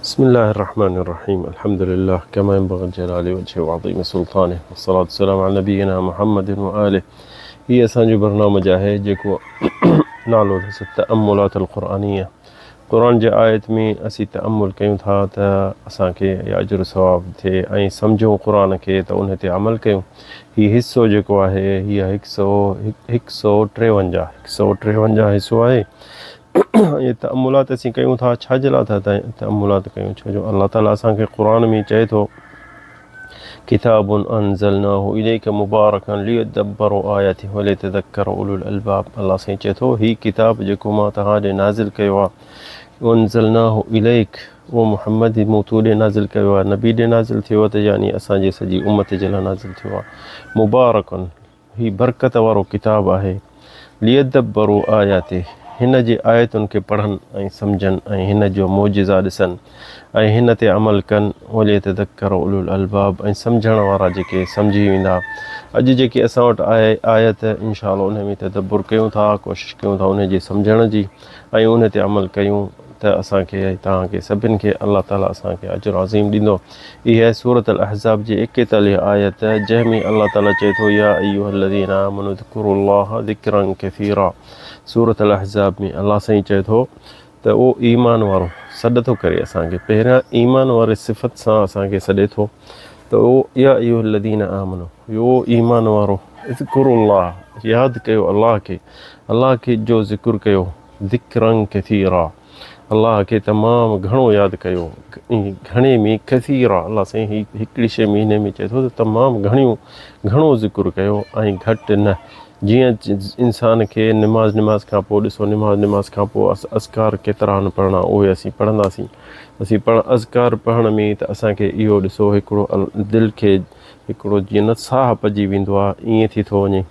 بسم الله الرحمن الرحيم. الحمد لله كما ينبغي جلال وجهه وعظيم سلطانه والصلاة والسلام على نبينا محمد وآله. هي असांजो برنامج आहे जेको नालो अथसि तअम्मुलात القرآنية. क़ुरान जे आयत में असीं तअम्मुल कयूं था त असांखे अजर सवाब थिए ऐं सम्झूं क़ुरान खे त उन ते अमल कयूं। हीउ हिसो जेको आहे हीअ 153 हिसो आहे। ये तअम्मुलात असीं कयूं था छाजे लाइ था तअम्मुलात कयूं, छो जो अल्लाह ताला असांखे क़ुरान में चए थो किताबुन अंज़लनाहु इलैका मुबारकन लियदब्बरू आयातिही वलियतज़क्कर उलुल अलबाब। अल्लाह साईं चए थो ही किताब जेको मां तव्हां ॾे नाज़िल कयो आहे, अंज़लनाहु इलैक, उहो मुहम्मद मूं तो ॾे नाज़िल कयो आहे, नबी ॾे नाज़िल थियो आहे, त यानी असांजी सॼी उम्मत जे लाइ नाज़िल थियो आहे। मुबारकन, ही बरकत वारो किताब आहे। लियदब्बरू आयातिही, हिन जी आयतुनि खे पढ़नि ऐं सम्झनि ऐं हिन जो मौजिज़ा ॾिसनि ऐं हिन ते अमल कनि। वलियतज़क्कर उलुल अलबाब, ऐं सम्झण वारा जेके सम्झी वेंदा। अॼु जेकी असां वटि आहे आयत इंशा अल्लाह उन में तदब्बुर कयूं था, कोशिशि कयूं था उन जे सम्झण जी ऐं उन ते अमल कयूं त असांखे तव्हांखे सभिनि खे अल्लाह ताला असांखे अजर अज़ीम ॾींदो। इहा आहे सूरत अल अहज़ाब जी 41 आयत, जंहिंमें अल्लाह ताला चए थो या अय्युहल्लज़ीना आमनू ज़कुरुल्लाह ज़िक्रन कसीरा। सूरत अल अहज़ाब में अल्लाह साईं चए थो त उहो ईमान वारो सॾ थो करे असांखे, पहिरियां ईमान वारे सिफ़त सां असांखे सॾे थो त उहो या अय्युहल्लज़ीना आमनू, उहो ईमान वारो ज़कुरुल्लाह, यादि कयो अल्लाह खे जो ज़िक्र कयो, ज़िक्रन कसीरा, अल्लाह खे तमामु घणो यादि कयो। घणे में कसीरा, अल्लाह साईं हिकिड़ी शइ महीने में चए थो त तमामु घणो ज़िक्र कयो ऐं घटि न। जीअं इंसान खे निमाज़ खां पोइ ॾिसो, निमाज़ खां पोइ अज़कार केतिरा आहिनि पढ़णा, उहे असीं पढ़ंदासीं। अज़कार पढ़ण में त असांखे इहो ॾिसो हिकिड़ो दिलि खे हिकिड़ो जीअं न साह पइजी वेंदो आहे, ईअं थी थो वञे।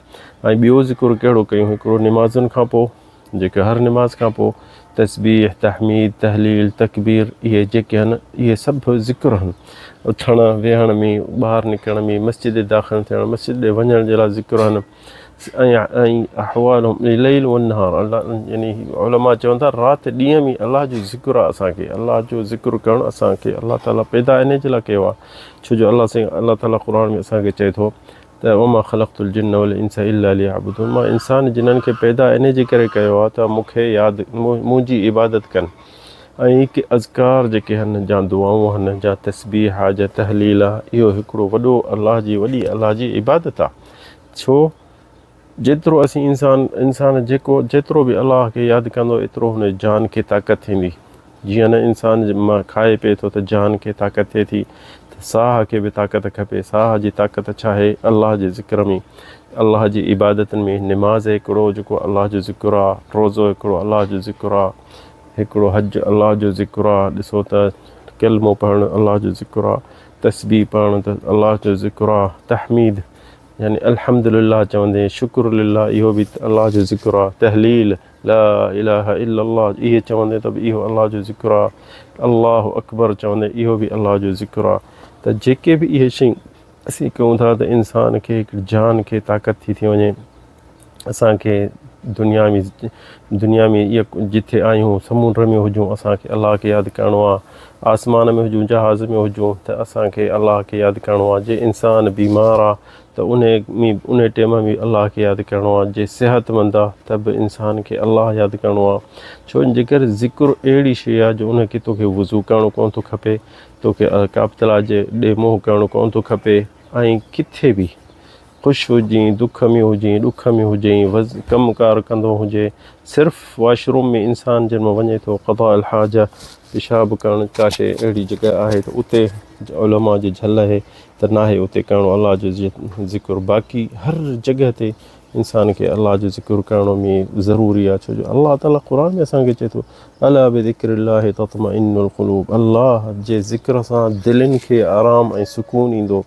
ऐं ॿियो ज़िक्र कहिड़ो कयूं, हिकिड़ो निमाज़ुनि खां पोइ, जेके हर निमाज़ खां पोइ तस्बीह, तहमीद, तहलील, तकबीर, इहे जेके आहिनि इहे सभु ज़िक्र आहिनि। उथण वेहण में, ॿाहिरि निकिरण में, मस्जिद दाख़िल थियण, मस्जिद ॾे वञण जे लाइ ज़िक्र आहिनि। ऐं अहवाल लैल व नहार, अल्लाह यानी उलमा चवनि था राति ॾींहं में अल्लाह जो ज़िक्र आहे। असांखे अल्लाह जो ज़िक्र करणु असांखे अल्लाह ताला पैदा इन जे लाइ कयो आहे, छो जो अल्लाह ताला क़ुरान में असांखे चए थो त वमा ख़लक़तुल जिन्न वल इंसा इल्ला लियअबुदून, मां इंसान जिन्हनि खे पैदा इन जे करे कयो आहे त मूंखे यादि मुंहिंजी इबादत कनि। ऐं के अज़कार जेके आहिनि, जा दुआऊं आहिनि, जा तस्बीह आहे, जा तहलील आहे, इहो हिकिड़ो वॾी अल्लाह जी इबादत आहे। छो जेतिरो असीं इंसान जेतिरो बि अल्लाह खे यादि कंदो एतिरो हुन जान खे ताक़त थींदी। जीअं न इंसान मां खाए पिए थो त जान खे ताक़त थिए थी, त साह खे बि ताक़त खपे। साह जी ताक़त छा आहे? अल्लाह जे ज़िक्र में, अल्लाह जी इबादतनि में। निमाज़ हिकिड़ो जेको अल्लाह जो ज़िक्र आहे, रोज़ो हिकिड़ो अल्लाह जो ज़िक्र आहे, हिकिड़ो हज अल्लाह जो ज़िक्र आहे। ॾिसो त कलमो पढ़णु अल्लाह जो ज़िक्र आहे, तस्बीह पढ़णु त अल्लाह जो ज़िक्र आहे, तहमीद यानी अल्हम्दुलिल्लाह चवंदे शुक्र लिल्लाह, इहो बि अल्लाह जो ज़िक्र आहे। तहलील ला इलाहा इल्लल्लाह, इहे चवंदे त बि इहो अल्लाह जो ज़िक्र आहे। अल्लाहु अकबर चवंदे इहो बि अल्लाह जो ज़िक्र आहे। त जेके बि इहे शयूं असीं कयूं था त इंसान खे हिकु जान खे ताक़त थी वञे। असांखे दुनिया में इहा जिथे आहियूं, समुंड में हुजूं, असांखे अल्लाह खे यादि करिणो आहे। आसमान में हुजूं, जहाज़ में हुजूं, त असांखे अल्लाह खे यादि करिणो आहे। जे इंसान बीमार आहे त उन टाइम में अल्लाह खे यादि करिणो आहे। जे सिहतमंद आहे त बि इंसान खे अल्लाह यादि करिणो आहे। छो जेकर ज़िक्र अहिड़ी शइ आहे जो उनखे तोखे वज़ू करिणो कोन थो खपे, तोखे काबतला जे ॾे मुंहुं करिणो कोन थो खपे। ऐं किथे बि ख़ुशि हुजे, दुख में हुजे, ॾुख में हुजे, कमुकार कंदो हुजे, सिर्फ़ु वॉशरूम में इंसान जंहिंमें वञे थो क़ज़ा अल हाजा, पेशाब करणु, का शइ अहिड़ी जॻह आहे त उते उलमा जी झल आहे त नाहे उते करिणो अल्लाह जो ज़िक्र। बाक़ी हर जॻह ते इंसान खे अल्लाह जो ज़िक्र करण में ज़रूरी आहे, छो जो अल्लाह ताला क़ुरान में असांखे चए थो अला बिज़िक्रिल्लाहि तत्मइन्नुल क़ुलूब, अल्लाह जे ज़िक्र सां दिलनि खे आराम ऐं सुकून ईंदो।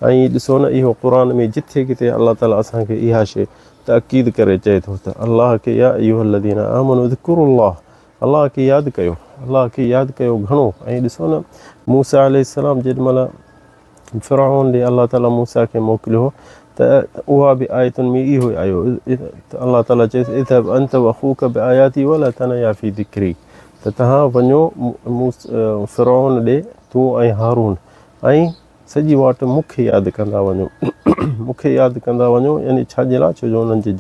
ऐं ॾिसो न, इहो क़ुरान में जिथे किथे अल्लाह ताला असांखे इहा शइ ताक़ीद करे चए थो त अल्लाह खे या अय्युहल्लज़ीना आमनू ज़कुरुल्लाह, अल्लाह खे यादि कयो, अल्लाह खे यादि कयो घणो। ऐं ॾिसो न, मूसा अलैहिस्सलाम जेॾीमहिल फ़िरऔन ॾे अल्लाह ताला मूसा खे मोकिलियो त उहा बि आयतुनि में इहो आयो त अल्लाह ताला चएसि इज़हब अंत व अख़ूक बिआयाती वला तनया फ़ी ज़िक्री, त त तव्हां वञो फ़िरौन ॾे तूं ऐं हारून ऐं सॼी वाट मूंखे यादि कंदा वञो मूंखे यादि कंदा वञो यानी छाजे लाइ छो जो उन्हनि जी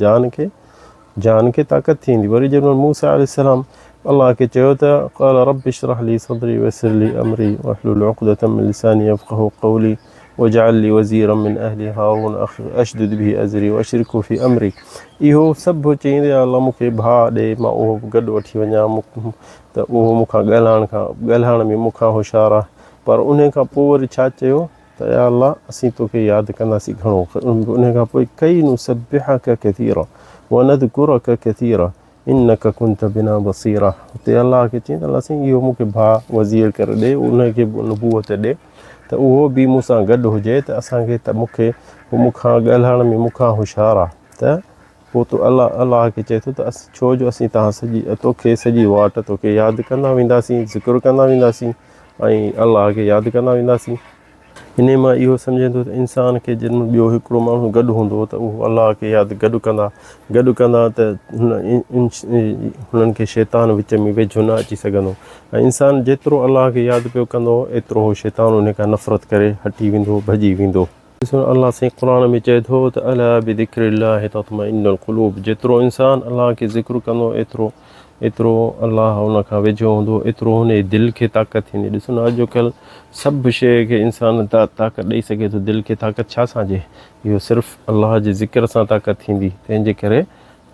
जान खे ताक़त थींदी। वरी जॾहिं मूसा अलैहिस्सलाम अलाह खे चयो त क़ाल रब्बि इश्रह ली सदरी वयस्सिर ली अमरी वहलुल उक़दतम मिन लिसानी यफ़क़हू क़ौली वजअल ली वज़ीरम मिन अहली हारून अशदुद बिही अज़री वअशरिकहू फ़ी अमरी। इहो सभु चईंदे अलाह मूंखे भाउ ॾे मां उहो गॾु वठी वञा त उहो मूंखां ॻाल्हाइण में मूंखां होशियारु आहे। पर उन खां पोइ वरी छा चयो त या अलाह असीं तोखे यादि कंदासीं घणो। उन खां पोइ कई नुसब्बिहक कसीरा वनज़कुरक कसीरा इन्नक कुंत बिना बसीरा। हुते अलाह खे चईं त अलाह साईं इहो मूंखे भाउ वज़ीर करे ॾे उनखे नबूअत ॾे त उहो बि मूंसां गॾु हुजे त असांखे त मूंखां ॻाल्हाइण में मूंखां होशियारु आहे। त पोइ तो अलाह खे चए थो त छो जो असीं तोखे सॼी वाट तोखे यादि कंदा वेंदासीं ज़िक्र कंदा वेंदासीं ऐं अलाह खे यादि कंदा वेंदासीं। इन मां इहो सम्झे थो त इंसान खे जॾहिं ॿियो हिकिड़ो माण्हू गॾु हूंदो त उहो अलाह खे यादि गॾु कंदा त हुननि खे शैतान विच में वेझो न अची सघंदो। ऐं इंसानु जेतिरो अलाह खे यादि पियो कंदो एतिरो उहो शैतान उन खां नफ़रत करे हटी वेंदो भॼी वेंदो। ॾिसो अलाह साईं क़ुर में चए थो त अला बिज़िक्रिल्लाहि तत्मइन्नुल क़ुलूब। जेतिरो इंसानु अलाह खे ज़िक्र कंदो एतिरो अलाह उन खां वेझो हूंदो एतिरो हुन जी दिलि खे ताक़त थींदी। ॾिसो न अॼुकल्ह सभु शइ खे इंसानु ताक़त ॾेई सघे थो, दिलि खे ताक़त छा सां ॾिए? इहो सिर्फ़ु अलाह जे ज़िक्र सां ताक़त थींदी। तंहिंजे करे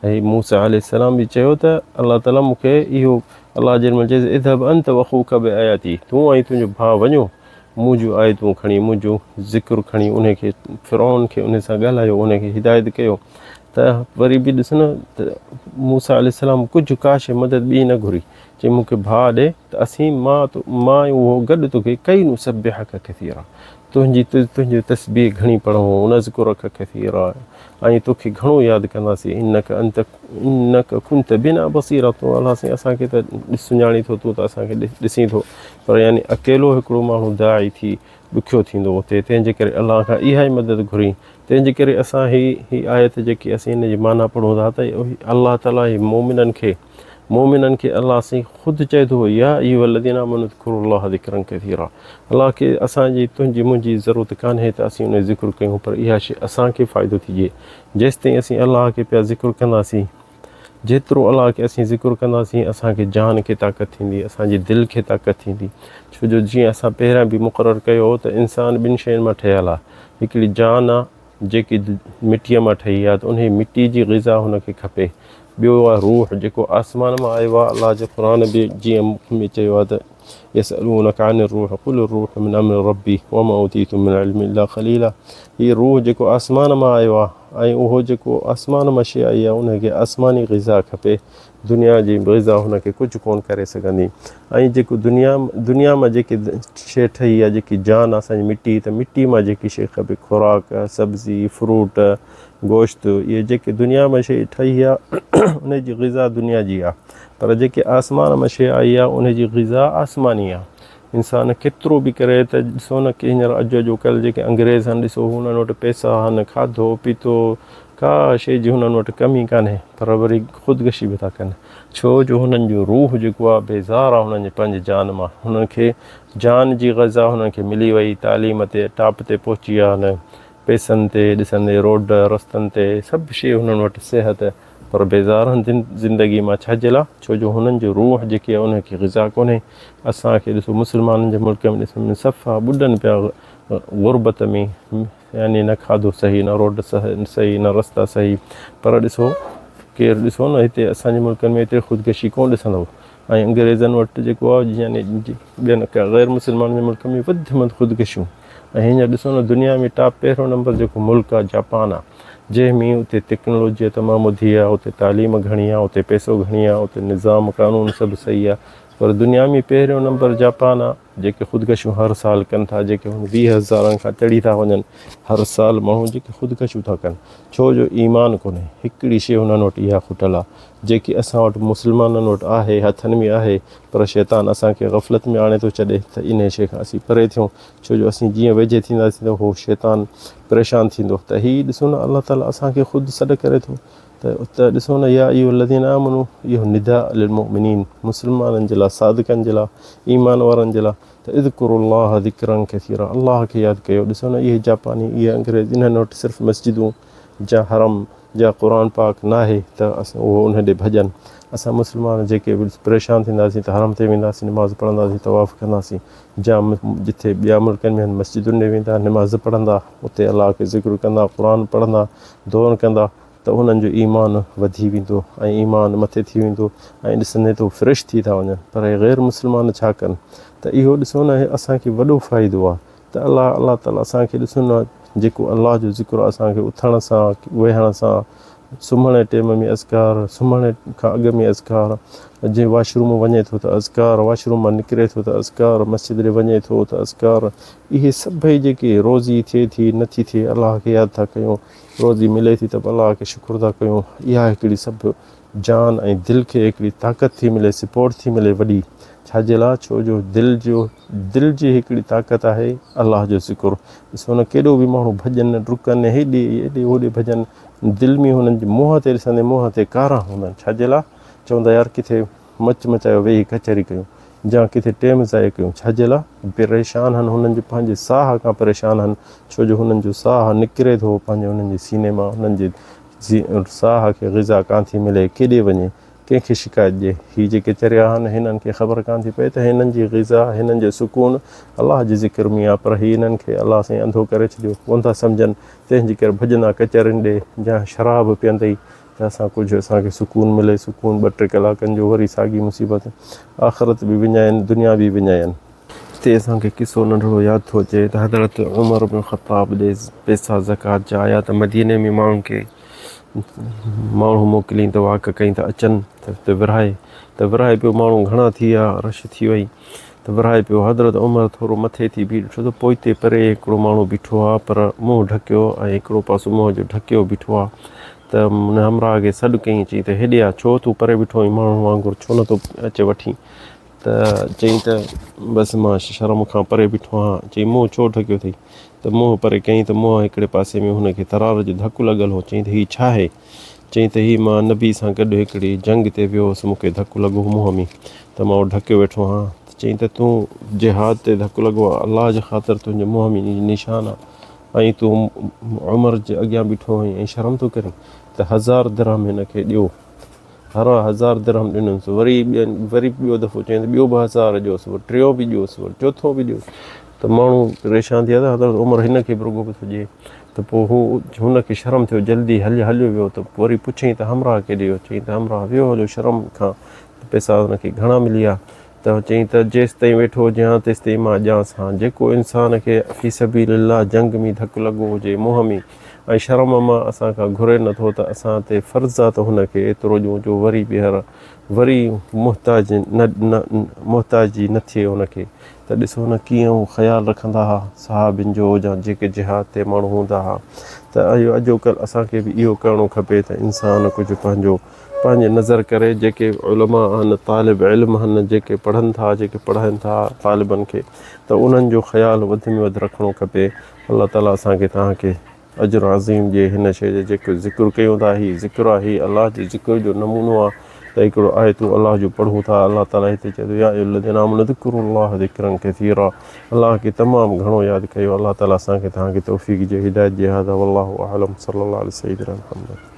ऐं मूसा अलैहिस्सलाम बि चयो त अलाह ताला मूंखे इहो अलाह जेॾीमहिल चए इज़हब अंत वअख़ूक बिआयाती तूं ऐं तुंहिंजो भाउ वञो मुंहिंजूं आयतूं खणी मुंहिंजो ज़िक्र खणी उनखे फ़िरौन खे उन सां ॻाल्हायो उनखे हिदायत कयो। त वरी बि ॾिस न त मूसा अलैहिस्सलाम कुझु का शइ मदद ॿी न घुरी चई मूंखे भाउ ॾे त असीं मां उहो गॾु तोखे कई नुसब्बिहक कसीरा तुंहिंजी तस्बीह घणी पढ़ूं नज़कुरक कसीरा ऐं तोखे घणो यादि कंदासीं इन्नक कुंत बिना बसीरा। तूं अलाह साईं असांखे त सुञाणी थो तूं त असांखे ॾिसी थो पर यानी अकेलो हिकिड़ो माण्हू दाई थी ॾुखियो थींदो हुते। तंहिंजे करे अलाह खां इहा ई मदद घुरी। तंहिंजे करे असां ही आयत जेकी असीं हिन जी माना पढ़ूं था त अलाह ताला ही मोमिननि खे अलाह साईं ख़ुदि चए थो या अय्युहल्लज़ीना आमनू उज़्कुरुल्लाह ज़िक्रन कसीरा। अलाह खे असांजी तुंहिंजी मुंहिंजी ज़रूरत कान्हे त असीं उन ज़िक्र कयूं पर इहा शइ असांखे फ़ाइदो थिए जेसिताईं असीं अलाह खे पिया ज़िक्र कंदासीं। जेतिरो अलाह खे असीं ज़िक्र कंदासीं असांखे जान खे ताक़त थींदी असांजी दिलि खे ताक़त थींदी। छो जो जीअं असां पहिरियां बि मुक़ररु कयो त इंसानु ॿिनि शयुनि मां ठहियलु आहे। हिकिड़ी जान आहे जेकी मिटीअ मां ठही आहे त उन मिटी जी ग़िज़ा हुनखे खपे। ॿियो आहे रूह जेको आसमान मां आयो आहे। अलाह जो क़ुर बि जीअं में चयो आहे त यसअलूनका अनिर रूह कुल रूह मिन अम्रि रब्बी वमा ऊतीतुम मिन इल्मि इल्ला क़लीला। हीअ रूह जेको आसमान मां आयो आहे ऐं उहो जेको आसमान मां शइ आई आहे उनखे आसमानी ग़िज़ा खपे। दुनिया जी ग़िज़ा हुनखे कुझु कोन करे सघंदी। ऐं जेको दुनिया मां जेकी शइ ठही आहे जेकी जान आहे असांजी मिटी त मिटी मां जेकी शइ खपे खुराक सब्ज़ी फ्रूट गोश्त इहे जेके दुनिया में शइ ठही आहे उनजी ग़िज़ा दुनिया जी आहे पर जेके आसमान में शइ आई आहे उनजी ग़िज़ा आसमानी आहे। इंसान केतिरो बि करे त ॾिसो न की हींअर अॼु जो कल्ह जेके अंग्रेज़ आहिनि ॾिसो हुननि वटि पैसा आहिनि खाधो पीतो का शइ जी हुननि वटि कमी कान्हे पर वरी ख़ुदकशी बि था कनि। छो जो हुननि जो रूह जेको आहे बेज़ार आहे हुननि जे पंहिंजे जान मां। हुननि खे जान जी ग़िज़ा हुननि खे मिली वई तालीम ते टॉप ते पहुची विया आहिनि पैसनि ते ॾिसंदे रोड रस्तनि ते सभु शइ हुननि वटि सिहत पर बेज़ारनि ज़िंदगी मां छाजे लाइ? छो जो हुननि जो रूह जेकी आहे उनखे ग़िज़ा कोन्हे। असांखे ॾिसो मुस्लमाननि जे मुल्क में ॾिसो सफ़ा ॿुॾनि पिया ग़ुरबत में यानी न खाधो सही न रोड सही न रस्ता सही पर ॾिसो केरु ॾिसो न हिते असांजे मुल्कनि में हिते ख़ुदकशी कोन ॾिसंदव ऐं अंग्रेज़नि वटि जेको आहे यानी ॿियनि ग़ैर मुस्लमान जे मुल्क में वधि में वधि ख़ुदकशियूं। ऐं हींअर ॾिसो न दुनिया में टॉप पहिरियों नंबर जेको मुल्क आहे जापान आहे जंहिंमें उते टेक्नोलॉजी तमामु वधी आहे उते तालीम घणी आहे उते पैसो घणी आहे उते निज़ाम कानून सभु सही आहे पर दुनिया में पहिरियों नंबर जापान आहे जेके ख़ुदकशियूं हर साल कनि था जेके हुन 20,000 खां चढ़ी था वञनि हर साल माण्हू जेके ख़ुदकशियूं था कनि। छो जो ईमान कोन्हे हिकिड़ी शइ हुननि वटि इहा खुटल आहे जेकी असां वटि मुस्लमाननि वटि आहे हथनि में आहे पर शैतान असांखे ग़फ़लत में आणे थो छॾे त इन शइ खां असीं परे थियूं। छो जो असीं जीअं वेझे थींदासीं त उहो शैतान परेशान थींदो। त हीअ ॾिसो न अलाह ताला असांखे ख़ुदि सॾु करे थो त ॾिसो न या अय्युहल्लज़ीना आमनू इहो निदा लिलमुमिनीन मुस्लमाननि जे लाइ सादिक़नि जे लाइ ईमान वारनि जे लाइ त इज़कुरुल्लाह ज़िक्रन कसीरा अल्लाह खे यादि कयो। ॾिसो न इहे जापानी इहे अंग्रेज़ इन्हनि वटि सिर्फ़ु मस्जिदूं जा हरम जा क़ुर पाक न आहे त असां उहो उन ॾे भॼनि। असां मुस्लमान जेके बि परेशान थींदासीं त हरम ते वेंदासीं निमाज़ पढ़ंदासीं तवाफ़ कंदासीं जा जिथे ॿिया मुल्कनि में मस्जिदुनि ॾे वेंदा निमाज़ पढ़ंदा उते अलाह खे ज़िक्र कंदा क़ुर पढ़ंदा दुआ कंदा त उन्हनि जो ईमान वधी वेंदो ऐं ईमान मथे थी वेंदो ऐं ॾिसंदे तो फ्रेश थी था वञनि। पर ग़ैर मुस्लमान छा कनि त इहो ॾिसो न असांखे वॾो फ़ाइदो आहे त अलाह ताला असांखे ॾिसो न जेको अलाह जो ज़िक्र असांखे उथण सां वेहण सां सुम्हण जे टाइम में अज़कार सुम्हण खां अॻु में अज़कार जीअं वॉशरूम वञे थो त अज़कार वॉशरूम मां निकिरे थो त अज़कार मस्जिद ॾे वञे थो त अज़कार इहे सभई जेके रोज़ी थिए थी नथी थिए अलाह खे यादि था कयूं रोज़ी मिले थी त अलाह खे शुक्र था कयूं। इहा हिकिड़ी सभु जान ऐं दिलि खे हिकिड़ी ताक़त थी मिले सपोर्ट थी मिले वॾी छाजे लाइ छो जो दिलि जी हिकिड़ी ताक़त आहे अलाह जो ज़िक्र। ॾिसो न केॾो बि माण्हू भॼनि डुकनि हेॾे होॾे भॼनि दिलि में हुननि जे मुंहं ते ॾिसंदे मुंहं ते कारा हूंदा आहिनि छाजे लाइ चवंदा यार किथे मचायो वेही कचहरी कयूं या किथे टाइम ज़ाया कयूं छाजे लाइ परेशान आहिनि हुननि जे पंहिंजे साह खां परेशान आहिनि छो जो हुननि जो साह निकिरे थो पंहिंजे हुननि जे सीने मां हुननि जे साह खे ग़िज़ा कान थी मिले केॾे वञे कंहिंखे शिकायत ॾिए हीअ जेके चरिया आहिनि हिननि खे ख़बर कान थी पए त हिननि जी ग़िज़ा हिननि जो सुकून अलाह जे ज़िक्र में आहे पर हीअ हिननि खे अलाह साईं अंधो करे छॾियो कोन था सम्झनि तंहिंजे करे भॼंदा कचहरियुनि ॾे या शराब पीअंदई त असां कुझु असांखे सुकून मिले सुकून 2-3 कलाकनि जो वरी साॻी मुसीबत आख़िरत बि विञाइनि दुनिया बि विञाइनि। हिते असांखे किसो नंढिड़ो यादि थो अचे त हज़रत उमर बिन ख़त्ताब ॾे पैसा ज़कात जा आया त मदीने में माण्हुनि खे माण्हू मोकिलियईं त वाक कई त अचनि त विरहाए पियो माण्हू घणा थी विया रश थी वई त विरहाए पियो हज़रत उमर थोरो मथे थी बीह ॾिठो त पोइ हिते परे हिकिड़ो माण्हू बीठो आहे पर मुंहुं ढकियो ऐं हिकिड़ो पासो मुंहं जो ढकियो बीठो आहे त हुन हमराह खे सॾु कयईं चई त हेॾे आहे छो तूं परे बीठो आहीं माण्हू वांगुरु छो नथो अचे वठी त चई त बसि मां शर्म खां परे बीठो आहियां चई मुंहुं छो ढकियो अथई त मुंहुं परे कयईं त मुंहुं हिकिड़े पासे में हुनखे तरार जो धकु लॻल हो चई त हीअ छा आहे चई त हीअ मां नबी सां गॾु हिकिड़ी जंग ते वियो हुउसि मूंखे धकु लॻो मुंहं में त मां उहो ढकियो वेठो आहियां त चई त तूं जिहाद ते धकु लॻो आहे अलाह जे ख़ातिर तुंहिंजे मुंहं में निशान आहे ऐं तूं उमर जे अॻियां बीठो आहीं ऐं शर्म थो करीं त 1000 दिरहम हिनखे ॾियो हर 1000 दिरहम ॾिनोसि वरी ॿियो दफ़ो चई त ॿियो बि 1000 ॾियोसि वरी टियों बि ॾियोसि वरी चोथों बि ॾियोसि त माण्हू परेशान थी विया त हज़रत उमर हिनखे बि रुॻो पियो थो ॾिए त पोइ हुनखे शर्म थियो जल्दी हलियो वियो त वरी पुछईं त हमराह केॾे वियो चई त हमराह वियो हलियो शर्म खां पैसा हुनखे घणा मिली विया त चई त जेसि ताईं वेठो हुजे हा तेसि ताईं मां ॼांसि हा जेको इंसान खे फी सबीलिल्लाह जंग में धकु लॻो हुजे मुंहं में ऐं शर्म मां असांखां घुरे नथो त असां ते फ़र्ज़ु आहे त हुनखे एतिरो ॾियूं जो वरी ॿीहर वरी मुहताजी न थिए हुनखे त ॾिसो न कीअं हू ख़्यालु रखंदा हुआ सहाबिन जो या जेके जिहाद ते माण्हू हूंदा हुआ त इहो अॼुकल्ह असांखे बि इहो करिणो खपे त इंसान कुझु पंहिंजे नज़र करे जेके उलमा आहिनि तालिब इल्म आहिनि जेके पढ़नि था जेके पढ़ाइनि था तालिबनि खे त उन्हनि जो ख़्यालु वधि में वधि रखिणो खपे। अल्लाह ताला असांखे तव्हांखे अजर अज़ीम जे हिन शइ जो जेको ज़िक्र कयूं था हीअ ज़िक्र आहे हीअ अलाह जे ज़िक्र जो नमूनो आहे त हिकिड़ो आयतूं अलाह जो पढ़ूं था अलाह ताला हिते चए थो या अय्युहल्लज़ीना आमनू ज़कुरुल्लाह ज़िक्रन कसीरा अलाह खे तमामु घणो यादि कयो। अलाह ताला असांखे तव्हांखे तौफ़ीक़ जे हिदायत जे हाज़ा वल्लाहु अअलम सल्लल्लाहु अलैहि वसल्लम।